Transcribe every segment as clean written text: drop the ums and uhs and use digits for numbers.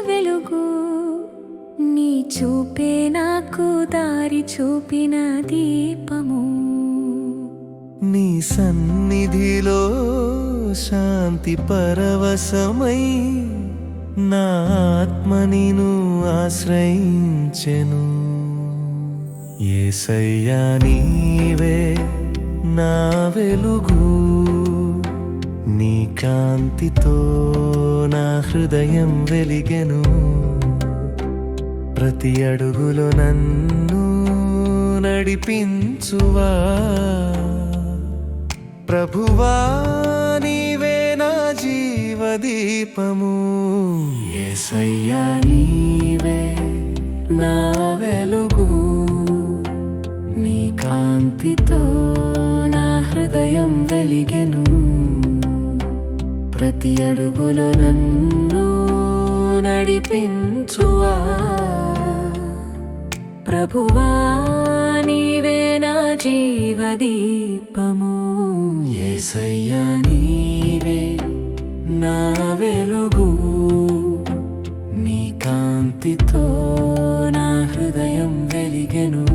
వెలుగు, నీ చూపే నాకు దారి చూపిన దీపము. నీ సన్నిధిలో శాంతి పరవశమై నా ఆత్మ నిన్ను ఆశ్రయించెను. యేసయ్యా నీవే నా వెలుగు, నీ కాంతితో నా హృదయం వెలిగెను. ప్రతి అడుగులో నన్ను నడిపించువా ప్రభువా, నీవే నా జీవదీపము. యేసయ్యా నీవే నా వెలుగు, నీ కాంతితో నా హృదయం వెలిగెను. ప్రతి అడుగులో నన్ను నడిపించువా ప్రభువా, నీవే నా జీవదీపము. యేసయ్యా నీవే నా వెలుగు, నీ కాంతితో నా హృదయం వెలిగెను.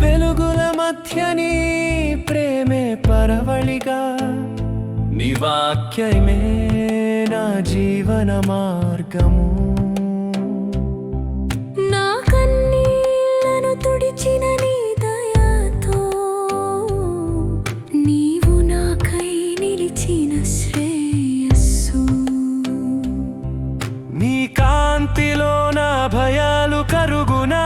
వెలుగుల మధ్య నీ ప్రేమే పరవళిగా, నీ వాక్యమే నా జీవన మార్గము. నా కన్నీళ్లను తుడిచిన నీ దయతో, నీవు నాకై నిలిచిన శ్రేయస్సు. నీ కాంతిలో నా భయాలు కరుగునా,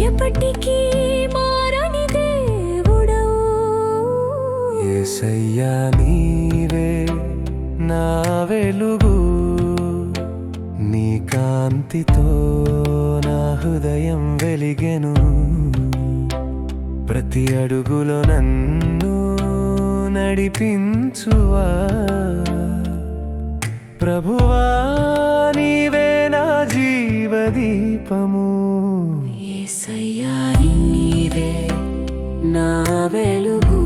ఎప్పటికీ మారని దేవుడవు. యేసయ్యా నీవే నా వెలుగు, నీ కాంతితో నా హృదయం వెలిగెను. ప్రతి అడుగులో నన్ను నడిపించువా ప్రభువా, నీవే నా జీవదీపము. యేసయ్యా నీవే నా వెలుగు,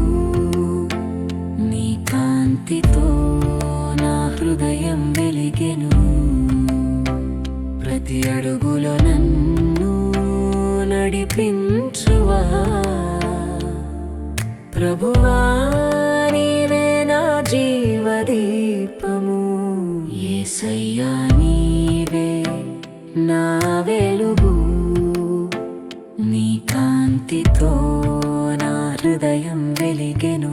నీ కాంతితో నా హృదయం వెలిగెను. ప్రతి అడుగులో నన్ను నడిపించువా ప్రభువా, నీవే నా జీవదీపము. యేసయ్యా నీవే నా వెలుగు, నీ కాంతితో నా హృదయం వెలిగెను.